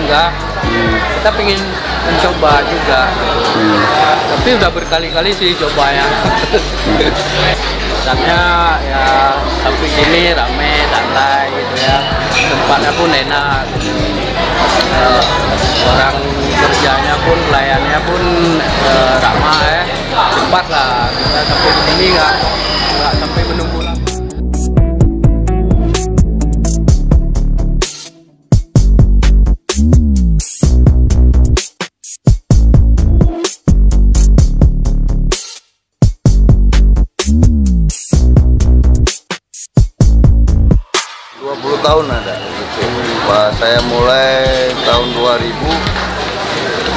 enggak. Kita pengen mencoba juga. Tapi udah berkali-kali sih cobanya. Tempatnya ya sampai sini rame, santai gitu ya. Tempatnya pun enak. Orang kerjanya pun, pelayannya pun ramah ya. Cepat lah. Kita sampai sini nggak sampai menunggu lama. Tahun ada gitu. Pas saya mulai tahun 2000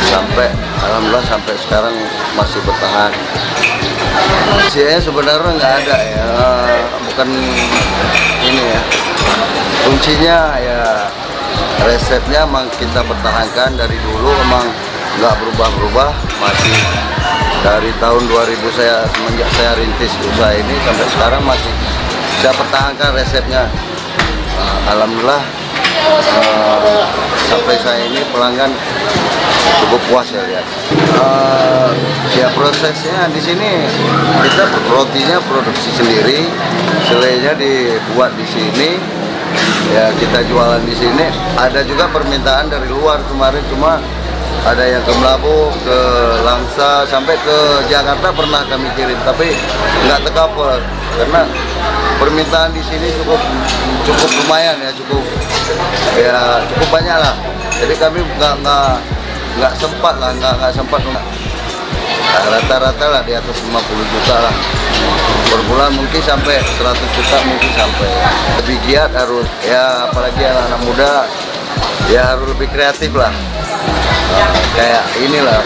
sampai alhamdulillah sampai sekarang masih bertahan. Kuncinya sebenarnya nggak ada ya, bukan ini ya. Kuncinya ya resepnya emang kita pertahankan dari dulu, emang nggak berubah-berubah, masih dari tahun 2000 semenjak saya rintis usaha ini sampai sekarang masih saya pertahankan resepnya. Alhamdulillah sampai saya ini pelanggan cukup puas ya lihat. Ya prosesnya di sini kita rotinya produksi sendiri, selainya dibuat di sini, ya kita jualan di sini. Ada juga permintaan dari luar kemarin, cuma ada yang ke Melabu, ke Langsa, sampai ke Jakarta pernah kami kirim, tapi nggak tercover karena permintaan di sini cukup lumayan ya, cukup banyak lah. Jadi kami nggak sempat lah, nggak sempat. Rata-rata lah di atas 50 juta lah per bulan, mungkin sampai 100 juta mungkin sampai. Lebih giat harus ya, apalagi anak-anak muda ya harus lebih kreatif lah. Kayak inilah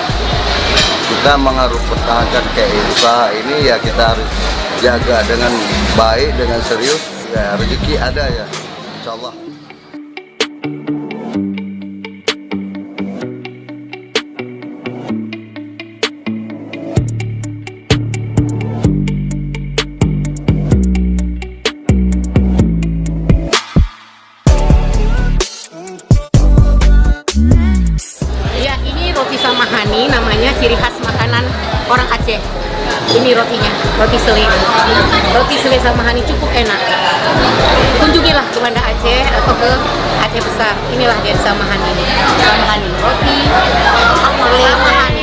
kita harus pertahankan kayak usaha ini ya, kita harus jaga dengan baik, dengan serius, ya rezeki ada ya, insya Allah. Ya, ini roti Samahani, namanya ciri khas makanan orang Aceh. Ini rotinya, roti selai. Roti selai Samahani cukup enak. Kunjungilah ke Banda Aceh atau ke Aceh Besar. Inilah dia Samahani. Samahani roti selai Samahani.